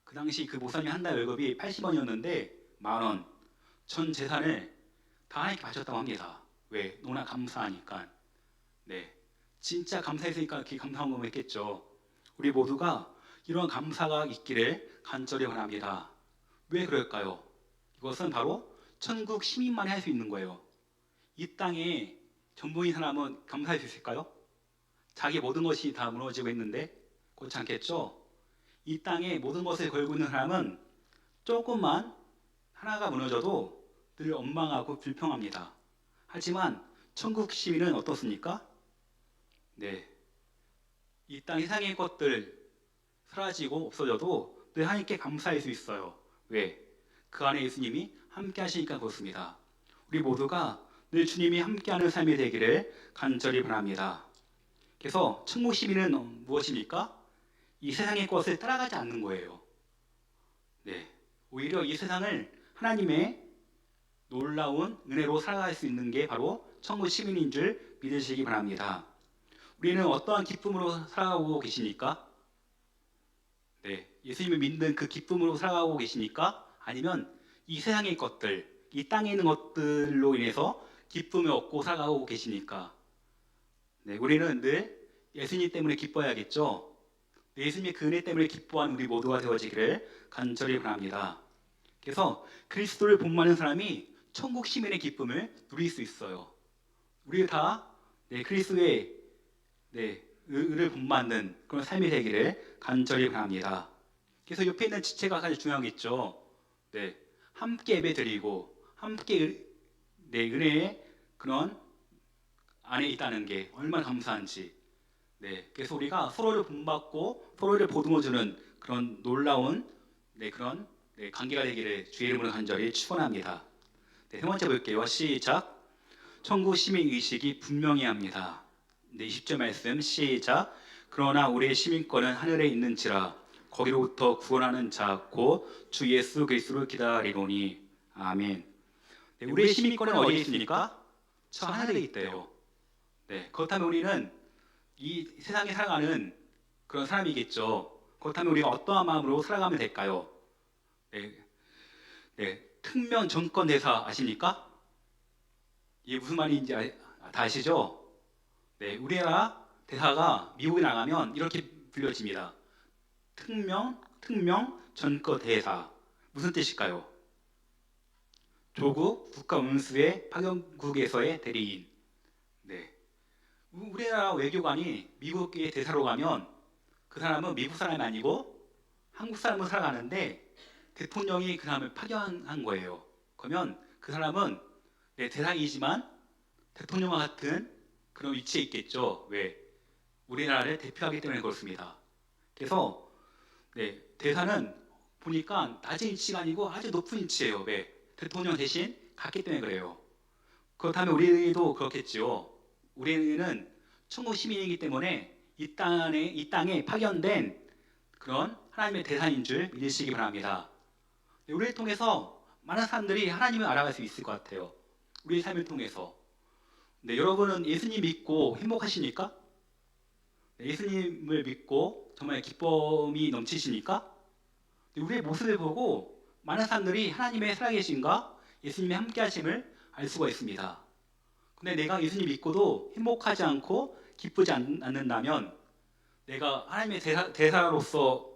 그 당시 그 목사님 한 달 월급이 80원이었는데 10,000원, 전 재산을 다 하나님께 바쳤다고 합니다. 왜? 너무나 감사하니까. 네, 진짜 감사했으니까 이렇게 감사 헌금을 했겠죠. 우리 모두가 이런 감사가 있기를 간절히 바랍니다. 왜 그럴까요? 이것은 바로 천국 시민만이 할 수 있는 거예요. 이 땅에 전부인 사람은 감사할 수 있을까요? 자기 모든 것이 다 무너지고 있는데 그렇지 않겠죠? 이 땅에 모든 것을 걸고 있는 사람은 조금만 하나가 무너져도 늘 원망하고 불평합니다. 하지만 천국 시민은 어떻습니까? 네, 이 땅 세상의 것들 사라지고 없어져도 늘 하나님께 감사할 수 있어요. 왜? 그 안에 예수님이 함께 하시니까 그렇습니다. 우리 모두가 늘 주님이 함께하는 삶이 되기를 간절히 바랍니다. 그래서 천국 시민은 무엇입니까? 이 세상의 것을 따라가지 않는 거예요. 네, 오히려 이 세상을 하나님의 놀라운 은혜로 살아갈 수 있는 게 바로 천국 시민인 줄 믿으시기 바랍니다. 우리는 어떠한 기쁨으로 살아가고 계십니까? 네, 예수님을 믿는 그 기쁨으로 살아가고 계십니까? 아니면 이 세상의 것들, 이 땅에 있는 것들로 인해서 기쁨을 얻고 살아가고 계십니까? 네, 우리는 늘 예수님 때문에 기뻐야겠죠? 예수님의 그 은혜 때문에 기뻐하는 우리 모두가 되어지기를 간절히 바랍니다. 그래서 그리스도를 본받는 사람이 천국 시민의 기쁨을 누릴 수 있어요. 우리 다 그리스도의 의를 본받는 그런 삶이 되기를 간절히 바랍니다. 그래서 옆에 있는 지체가 가장 중요하겠죠. 함께 예배드리고 함께 은혜의 그런 안에 있다는 게 얼마나 감사한지. 그래서 우리가 서로를 본받고 서로를 보듬어주는 그런 놀라운 그런 관계가 되기를 주의 이름으로 간절히 축원합니다. 세 번째 볼게요. 시작. 천국 시민 의식이 분명히 합니다. 20절 말씀 시작. 그러나 우리의 시민권은 하늘에 있는지라 거기로부터 구원하는 자 곧 주 예수 그리스도를 기다리노니. 아멘. 우리의 시민권은 어디에 있습니까? 저 하늘에 있대요. 네, 그렇다면 우리는 이 세상에 살아가는 그런 사람이겠죠. 그렇다면 우리가 어떠한 마음으로 살아가면 될까요? 네, 네, 특명 정권 대사 아십니까? 이게 무슨 말인지 다 아시죠? 네, 우리나라 대사가 미국에 나가면 이렇게 불려집니다. 특명 전권 대사. 무슨 뜻일까요? 조국 국가운수의 파견국에서의 대리인. 네, 우리나라 외교관이 미국의 대사로 가면 그 사람은 미국 사람이 아니고 한국 사람으로 살아가는데 대통령이 그 사람을 파견한 거예요. 그러면 그 사람은 네, 대상이지만 대통령과 같은 그런 위치에 있겠죠. 왜? 우리나라를 대표하기 때문에 그렇습니다. 그래서 네, 대사는 보니까 낮은 위치가 아니고 아주 높은 위치예요. 왜? 대통령 대신 갔기 때문에 그래요. 그렇다면 우리도 그렇겠죠. 우리는 천국 시민이기 때문에 이 땅에 파견된 그런 하나님의 대상인 줄 믿으시기 바랍니다. 우리를 통해서 많은 사람들이 하나님을 알아갈 수 있을 것 같아요. 우리의 삶을 통해서. 네, 여러분은 예수님 믿고 행복하십니까? 네, 예수님을 믿고 정말 기쁨이 넘치십니까? 네, 우리의 모습을 보고 많은 사람들이 하나님의 살아계심과 예수님의 함께하심을 알 수가 있습니다. 근데 내가 예수님 믿고도 행복하지 않고 기쁘지 않는다면 내가 하나님의 대사로서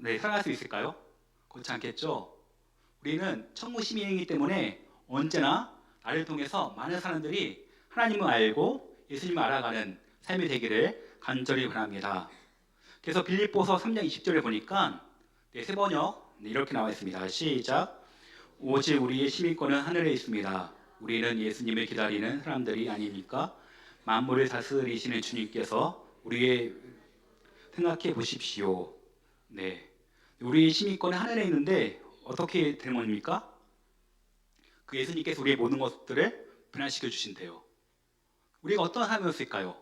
네, 살아갈 수 있을까요? 그렇지 않겠죠? 우리는 천국 시민이기 때문에 언제나 나를 통해서 많은 사람들이 하나님을 알고 예수님을 알아가는 삶이 되기를 간절히 바랍니다. 그래서 빌립보서 3장 20절에 보니까 네, 세 번역 이렇게 나와 있습니다. 시작. 오직 우리의 시민권은 하늘에 있습니다. 우리는 예수님을 기다리는 사람들이 아니니까 만물을 다스리시는 주님께서 우리의 생각해 보십시오. 네, 우리의 시민권은 하늘에 있는데 어떻게 되는 겁니까? 그 예수님께서 우리의 모든 것들을 변화시켜 주신대요. 우리가 어떤 삶이었을까요?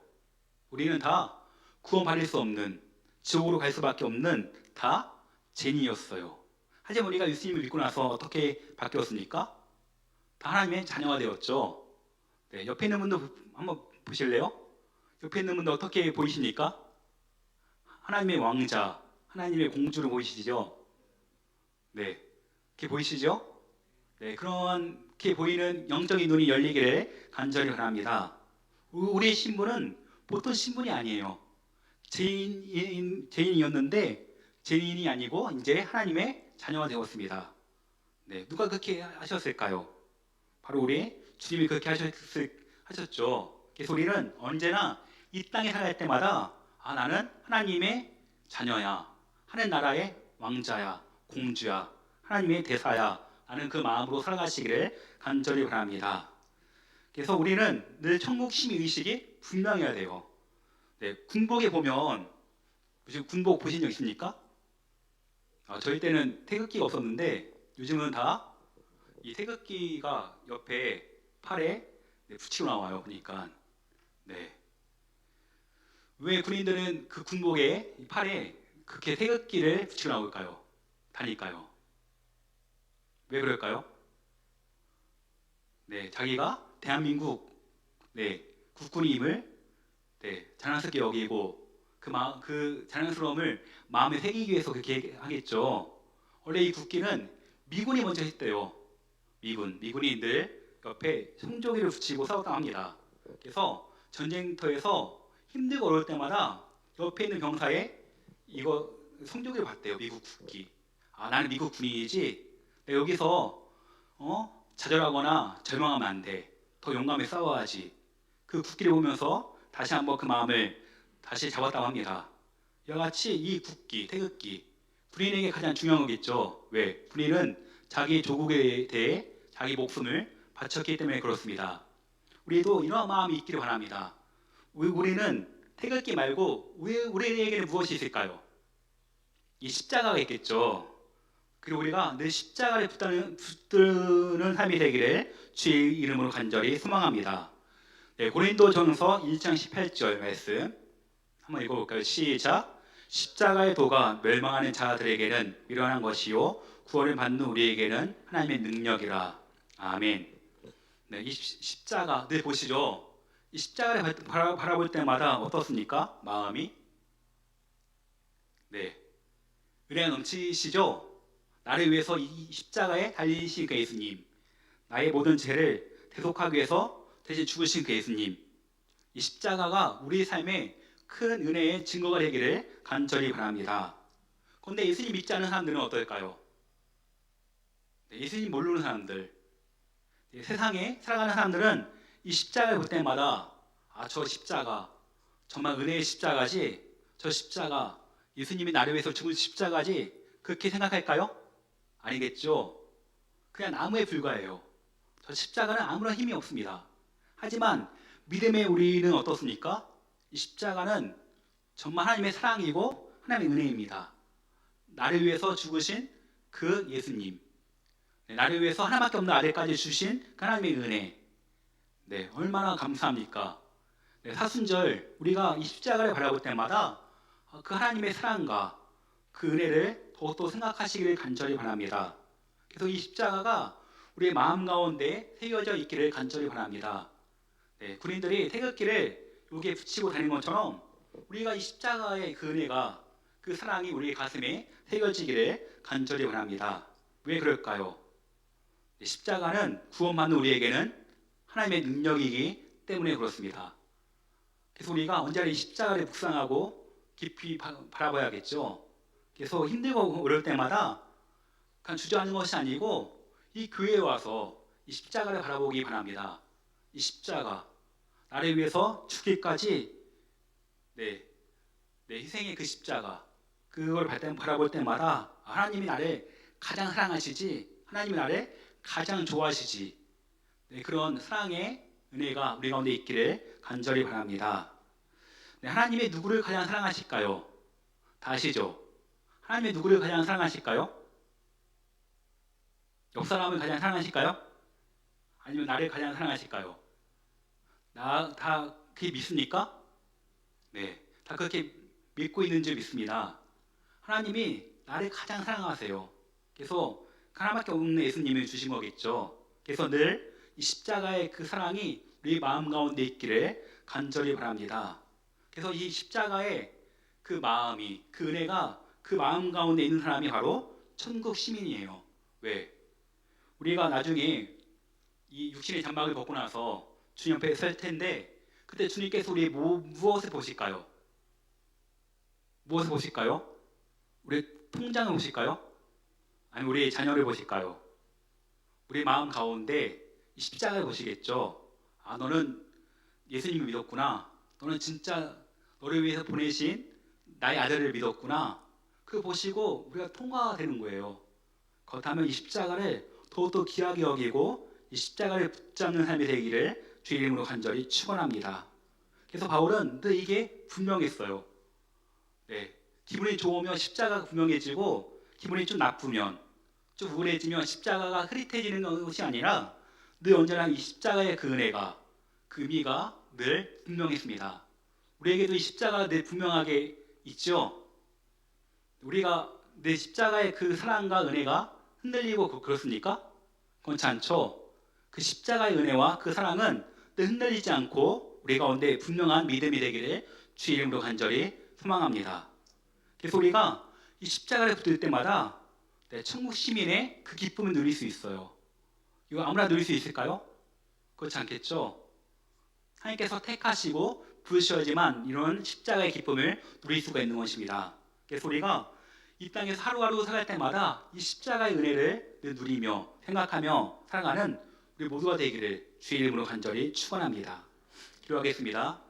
우리는 다 구원받을 수 없는, 지옥으로 갈 수밖에 없는 다 죄인이었어요. 하지만 우리가 예수님을 믿고 나서 어떻게 바뀌었습니까? 다 하나님의 자녀가 되었죠. 네, 옆에 있는 분도 한번 보실래요? 옆에 있는 분도 어떻게 보이십니까? 하나님의 왕자, 하나님의 공주로 보이시죠? 네, 이렇게 보이시죠? 네, 그렇게 보이는 영적인 눈이 열리기를 간절히 바랍니다. 우리의 신분은 보통 신분이 아니에요. 죄인이었는데 죄인이 아니고 이제 하나님의 자녀가 되었습니다. 네, 누가 그렇게 하셨을까요? 바로 우리 주님이 그렇게 하셨죠. 그래서 우리는 언제나 이 땅에 살아갈 때마다 나는 하나님의 자녀야, 하늘 나라의 왕자야, 공주야, 하나님의 대사야, 라는 그 마음으로 살아가시기를 간절히 바랍니다. 그래서 우리는 늘 천국 시민 의식이 분명해야 돼요. 네, 군복에 보면 요즘 군복 보신 적 있습니까? 저희 때는 태극기가 없었는데 요즘은 다 이 태극기가 옆에 팔에 붙이고 나와요. 보니까 네, 왜 군인들은 그 군복에 팔에 그렇게 태극기를 붙이고 나올까요? 다닐까요? 왜 그럴까요? 네, 자기가 대한민국 국군임을 자랑스럽게 여기고 그 자랑스러움을 마음에 새기기 위해서 그렇게 하겠죠. 원래 이 국기는 미군이 먼저 했대요. 미군이 늘 옆에 성조기를 붙이고 싸웠다고 합니다. 그래서 전쟁터에서 힘들고 어려울 때마다 옆에 있는 병사에 이거 성조기를 봤대요. 미국 국기. 나는 미국 군인이지. 내가 여기서 좌절하거나 절망하면 안 돼. 더 용감히 싸워야지. 그 국기를 보면서 다시 한번 그 마음을 다시 잡았다고 합니다. 이와 같이 이 국기, 태극기, 군인에게 가장 중요한 거겠죠. 왜? 군인은 자기 조국에 대해 자기 목숨을 바쳤기 때문에 그렇습니다. 우리도 이러한 마음이 있기를 바랍니다. 우리는 태극기 말고 우리에게는 무엇이 있을까요? 이 십자가가 있겠죠. 그리고 우리가 늘 십자가를 붙드는 삶이 되기를 주의 이름으로 간절히 소망합니다. 네, 고린도전서 1장 18절 말씀 한번 읽어볼까요? 시작. 십자가의 도가 멸망하는 자들에게는 미련한 것이요 구원을 받는 우리에게는 하나님의 능력이라. 아멘. 네, 이 십자가 늘 보시죠. 이 십자가를 바라볼 때마다 어떻습니까? 마음이 네, 은혜가 넘치시죠? 나를 위해서 이 십자가에 달리신 그 예수님, 나의 모든 죄를 대속하기 위해서 대신 죽으신 그 예수님, 이 십자가가 우리 삶에 큰 은혜의 증거가 되기를 간절히 바랍니다. 그런데 예수님 믿지 않는 사람들은 어떨까요? 네, 예수님 모르는 사람들, 네, 세상에 살아가는 사람들은 이 십자가를 볼 때마다 저 십자가 정말 은혜의 십자가지, 저 십자가 예수님이 나를 위해서 죽은 십자가지, 그렇게 생각할까요? 아니겠죠. 그냥 나무에 불과해요. 저 십자가는 아무런 힘이 없습니다. 하지만 믿음의 우리는 어떻습니까? 이 십자가는 정말 하나님의 사랑이고 하나님의 은혜입니다. 나를 위해서 죽으신 그 예수님, 네, 나를 위해서 하나밖에 없는 아들까지 주신 그 하나님의 은혜, 네, 얼마나 감사합니까? 네, 사순절 우리가 이 십자가를 바라볼 때마다 그 하나님의 사랑과 그 은혜를 더욱더 생각하시기를 간절히 바랍니다. 그래서 이 십자가가 우리의 마음 가운데 새겨져 있기를 간절히 바랍니다. 네, 군인들이 태극기를 여기에 붙이고 다니는 것처럼 우리가 이 십자가의 그 은혜가, 그 사랑이 우리의 가슴에 새겨지기를 간절히 바랍니다. 왜 그럴까요? 네, 십자가는 구원받는 우리에게는 하나님의 능력이기 때문에 그렇습니다. 그래서 우리가 언제나 이 십자가를 묵상하고 깊이 바라봐야겠죠. 그래서 힘들고 어려울 때마다 그냥 주저하는 것이 아니고 이 교회에 와서 이 십자가를 바라보기 바랍니다. 이 십자가, 나를 위해서 죽기까지 희생의 그 십자가, 그걸 바라볼 때마다 하나님이 나를 가장 사랑하시지, 하나님이 나를 가장 좋아하시지, 네, 그런 사랑의 은혜가 우리 가운데 있기를 간절히 바랍니다. 네, 하나님의 누구를 가장 사랑하실까요? 다 아시죠? 하나님의 누구를 가장 사랑하실까요? 옆 사람을 가장 사랑하실까요? 아니면 나를 가장 사랑하실까요? 다 그렇게 믿습니까? 네, 다 그렇게 믿고 있는 줄 믿습니다. 하나님이 나를 가장 사랑하세요. 그래서 하나밖에 없는 예수님을 주신 거겠죠. 그래서 늘 이 십자가의 그 사랑이 우리 마음 가운데 있기를 간절히 바랍니다. 그래서 이 십자가의 그 마음이, 그 은혜가 그 마음 가운데 있는 사람이 바로 천국 시민이에요. 왜? 우리가 나중에 이 육신의 장막을 벗고 나서 주님 앞에 설 텐데, 그때 주님께서 우리 무엇을 보실까요? 무엇을 보실까요? 우리 통장을 보실까요? 아니면 우리 자녀를 보실까요? 우리 마음 가운데 이 십자가를 보시겠죠. 너는 예수님을 믿었구나. 너는 진짜 너를 위해서 보내신 나의 아들을 믿었구나. 그거 보시고 우리가 통과가 되는 거예요. 그렇다면 이 십자가를 더욱더 귀하게 여기고 이 십자가를 붙잡는 삶이 되기를 주의 이름으로 간절히 축원합니다. 그래서 바울은 늘 이게 분명했어요. 네, 기분이 좋으면 십자가가 분명해지고, 기분이 좀 나쁘면, 좀 우울해지면 십자가가 흐릿해지는 것이 아니라 늘 언제나 이 십자가의 그 은혜가, 그 의미가 늘 분명했습니다. 우리에게도 이 십자가가 늘 분명하게 있죠. 우리가 내 십자가의 그 사랑과 은혜가 흔들리고 그렇습니까? 그렇지 않죠. 그 십자가의 은혜와 그 사랑은 늘 흔들리지 않고 우리 가운데 분명한 믿음이 되기를 주의 이름으로 간절히 소망합니다. 그래서 우리가 이 십자가를 붙들 때마다 천국 시민의 그 기쁨을 누릴 수 있어요. 이거 아무나 누릴 수 있을까요? 그렇지 않겠죠. 하나님께서 택하시고 부르셔야지만 이런 십자가의 기쁨을 누릴 수가 있는 것입니다. 그래서 우리가 이 땅에서 하루하루 살아갈 때마다 이 십자가의 은혜를 누리며 생각하며 살아가는 우리 모두가 되기를 주의 이름으로 간절히 축원합니다. 기도하겠습니다.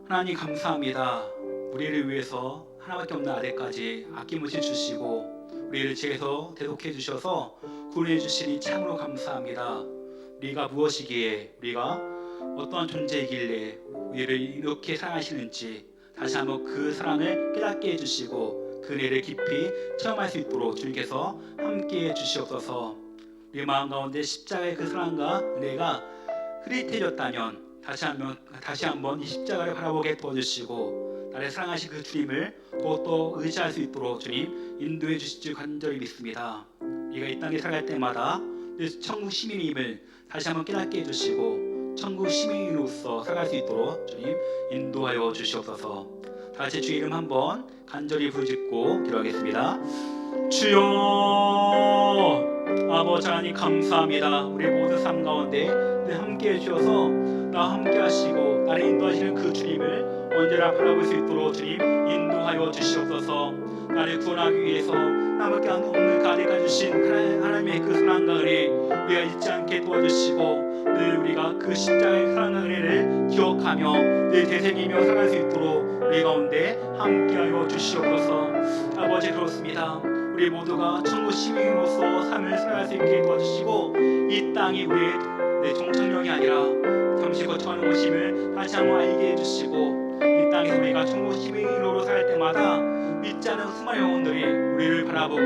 하나님 감사합니다. 우리를 위해서 하나밖에 없는 아들까지 아낌없이 주시고 우리를 죄에서 대속해 주셔서 구원해 주시니 참으로 감사합니다. 우리가 무엇이기에, 우리가 어떠한 존재이길래 우리를 이렇게 사랑하시는지 다시 한번 그 사랑을 깨닫게 해주시고 그 은혜를 깊이 체험할 수 있도록 주님께서 함께해 주시옵소서. 우리 마음 가운데 십자가의 그 사랑과 은혜가 흐릿해졌다면 다시 한번 이 십자가를 바라보게 도와주시고 나를 사랑하신 그 주님을 더욱더 의지할 수 있도록 주님 인도해 주실 줄 간절히 믿습니다. 우리가 이 땅에 살아갈 때마다 늘 천국 시민임을 다시 한번 깨닫게 해주시고 천국 시민으로서 살아갈 수 있도록 주님 인도하여 주시옵소서. 다 같이 주 이름 한번 간절히 부르짖고 기도하겠습니다. 주여, 아버지 하나님 감사합니다. 우리 모든 삶 가운데 늘 함께 해주셔서 나와 함께 하시고 나를 인도하시는 그 주님을 언제나 바라볼 수 있도록 주님 인도하여 주시옵소서. 나를 구원하기 위해서 나밖에 없는 가대가 주신 하나님의 그 사랑과 은혜 우리가 잊지 않게 도와주시고 늘 우리가 그 십자가의 사랑과 은혜를 기억하며 늘 되새기며 살아갈 수 있도록 우리 가운데 함께하여 주시옵소서. 아버지 그렇습니다. 우리 모두가 천국 시민으로서 삶을 살아갈 수 있게 도와주시고 이 땅이 우리의 종착역이 아니라 잠시 거쳐가는 곳임을 다시 한번 알게 해주시고 이 땅에서 우리가 천국 시민으로 살 때마다 믿지 않은 수많은 영혼들이 우리를 바라보고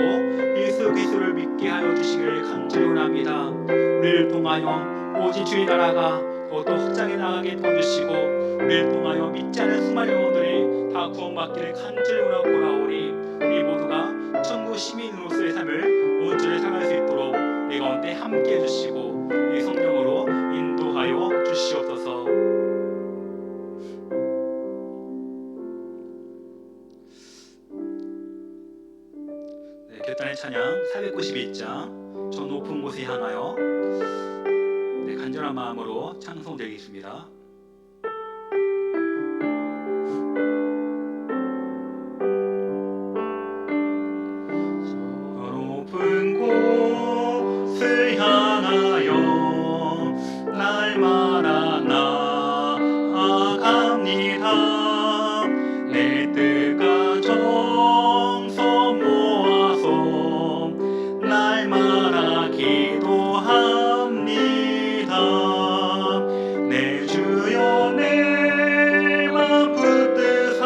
예수 그리스도를 믿게 하여 주시기를 간절히 원합니다. 우리를 통하여 오직 주의 나라가 더욱더 확장해 나가게 도와주시고 우리를 통하여 믿지 않은 수많은 영혼들이 다 구원받기를 간절히 원하오니 우리 모두가 천국 시민으로서의 삶을 온전히 살아갈 수 있도록 우리 가운데 함께 해주시고 이 성령으로 인도하여 주시옵소서. 결단의 찬양 492장 저 높은 곳에 향하여 간절한 마음으로 찬송드리겠습니다. 저 높은 곳을 향하여 날마다 나아갑니다. 내 뜻과 정성 모아서 날마다 기도합니다. 내 주여 내 맘 붙드사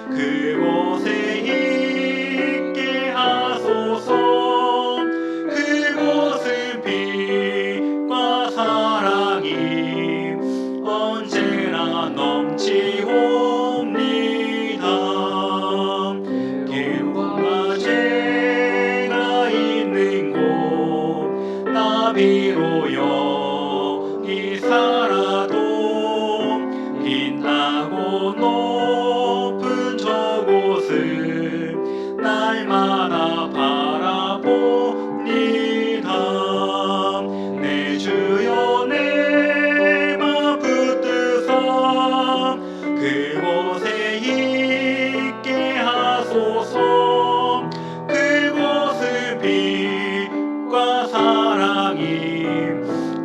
그곳에 있게 하소서. 그곳은 빛과 사랑이 언제나 넘치옵니다. 기쁨과 죄가 있는 곳 나비로 여기 살아도 빛나고 높은 저곳을 날마다 바라봅니다. 내 주여 내 맘 붙드사 그곳에 있게 하소서. 그곳은 빛과 사랑이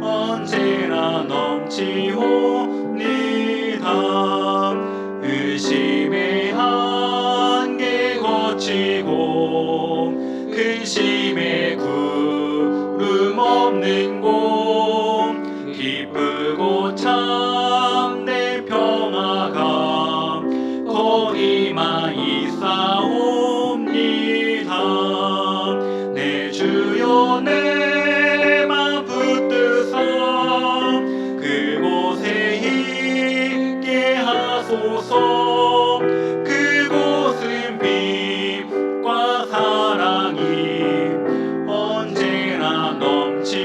언제나 넘치옵니다. 의심의 한계 거치고 근심의 구름 없는 곳 기쁘고 참된 평화가 거기만 있사옵니다. 내 주여 내 맘 붙드사 그곳에 있게 하소서. 그곳은 빛과 사랑이 언제나 넘치옵니다.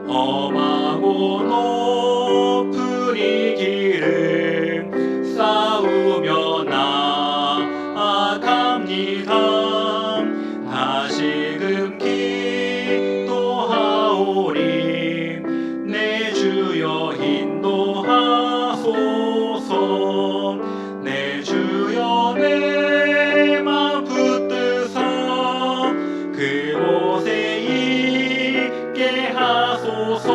험하고 높은 이 길을 싸우며 나아갑니다. 다시금 기도하오리 내 주여 인도하소서. 내 주여 내 맘 붙드사 그곳에 있게 하소서.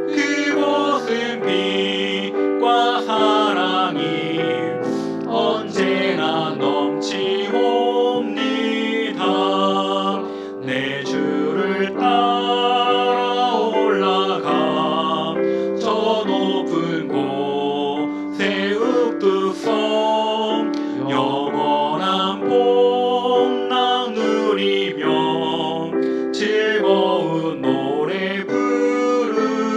그곳은 빛과 사랑이 언제나 넘치옵니다. 내 주를 따라 올라가 저 높은 곳에 읍득서 영원한 복락 누리며 즐거운 노래 부르리.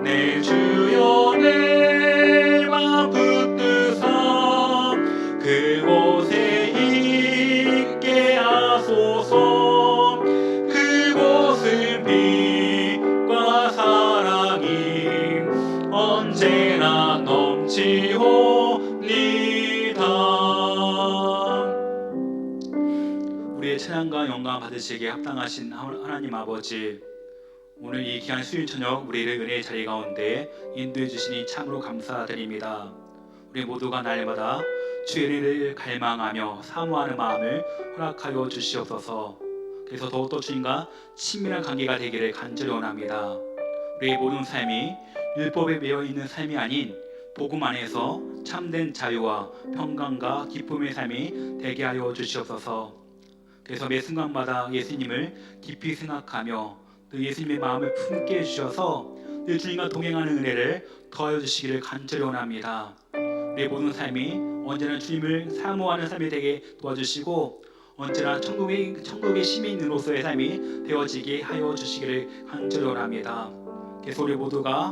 내 주여 내 맘 붙드사 그곳에 있게 하소서. 그곳 우리의 찬양과 영광 받으시기에 합당하신 하나님 아버지, 오늘 이 귀한 수요일 저녁 우리를 은혜의 자리 가운데 인도해 주시니 참으로 감사드립니다. 우리 모두가 날마다 주의 은혜를 갈망하며 사모하는 마음을 허락하여 주시옵소서. 그래서 더욱더 주님과 친밀한 관계가 되기를 간절히 원합니다. 우리의 모든 삶이 율법에 매여 있는 삶이 아닌 복음 안에서 참된 자유와 평강과 기쁨의 삶이 되게 하여 주시옵소서. 그래서 매 순간마다 예수님을 깊이 생각하며 늘 예수님의 마음을 품게 해주셔서 늘 주님과 동행하는 은혜를 더하여 주시기를 간절히 원합니다. 우리의 모든 삶이 언제나 주님을 사모하는 삶이 되게 도와주시고 언제나 천국의 시민으로서의 삶이 되어지게 하여 주시기를 간절히 원합니다. 그래서 우리 모두가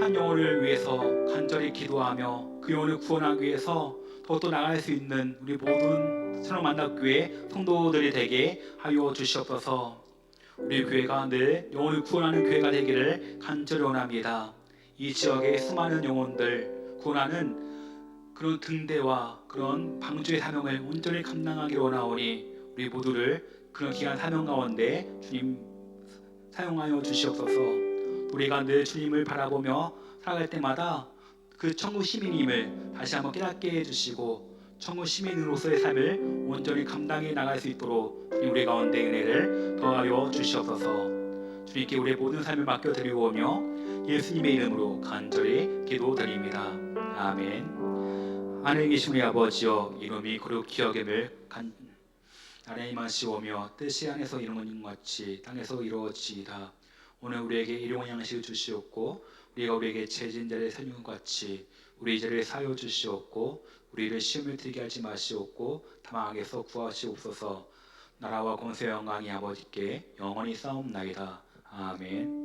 한 영혼을 위해서 간절히 기도하며 그 영혼을 구원하기 위해서 더욱더 나아갈 수 있는 우리 모든 새로만납교회 성도들이 되게 하여 주시옵소서. 우리 교회가 늘 영혼을 구원하는 교회가 되기를 간절히 원합니다. 이 지역의 수많은 영혼들 구원하는 그런 등대와 그런 방주의 사명을 온전히 감당하기를 원하오니 우리 모두를 그런 귀한 사명 가운데 주님 사용하여 주시옵소서. 우리가 늘 주님을 바라보며 살아갈 때마다 그 천국 시민임을 다시 한번 깨닫게 해주시고 천국 시민으로서의 삶을 온전히 감당해 나갈 수 있도록 주님 우리 가운데 은혜를 더하여 주시옵소서. 주님께 우리의 모든 삶을 맡겨드리고 오며 예수님의 이름으로 간절히 기도드립니다. 아멘. 하늘에 계신 우리 아버지여, 이름이 거룩 기여됨을 나라에 임하시오며 뜻이 하늘에서 이루어진 것 같이 땅에서 이루어지이다. 오늘 우리에게 일용할 양식을 주시옵고 우리가 우리에게 죄진 자를 사는 것 같이 우리 죄를 사하여 주시옵고 우리를 시험에 들게 하지 마시옵고 다만 악에서 구하시옵소서. 나라와 권세 영광이 아버지께 영원히 싸움나이다. 아멘.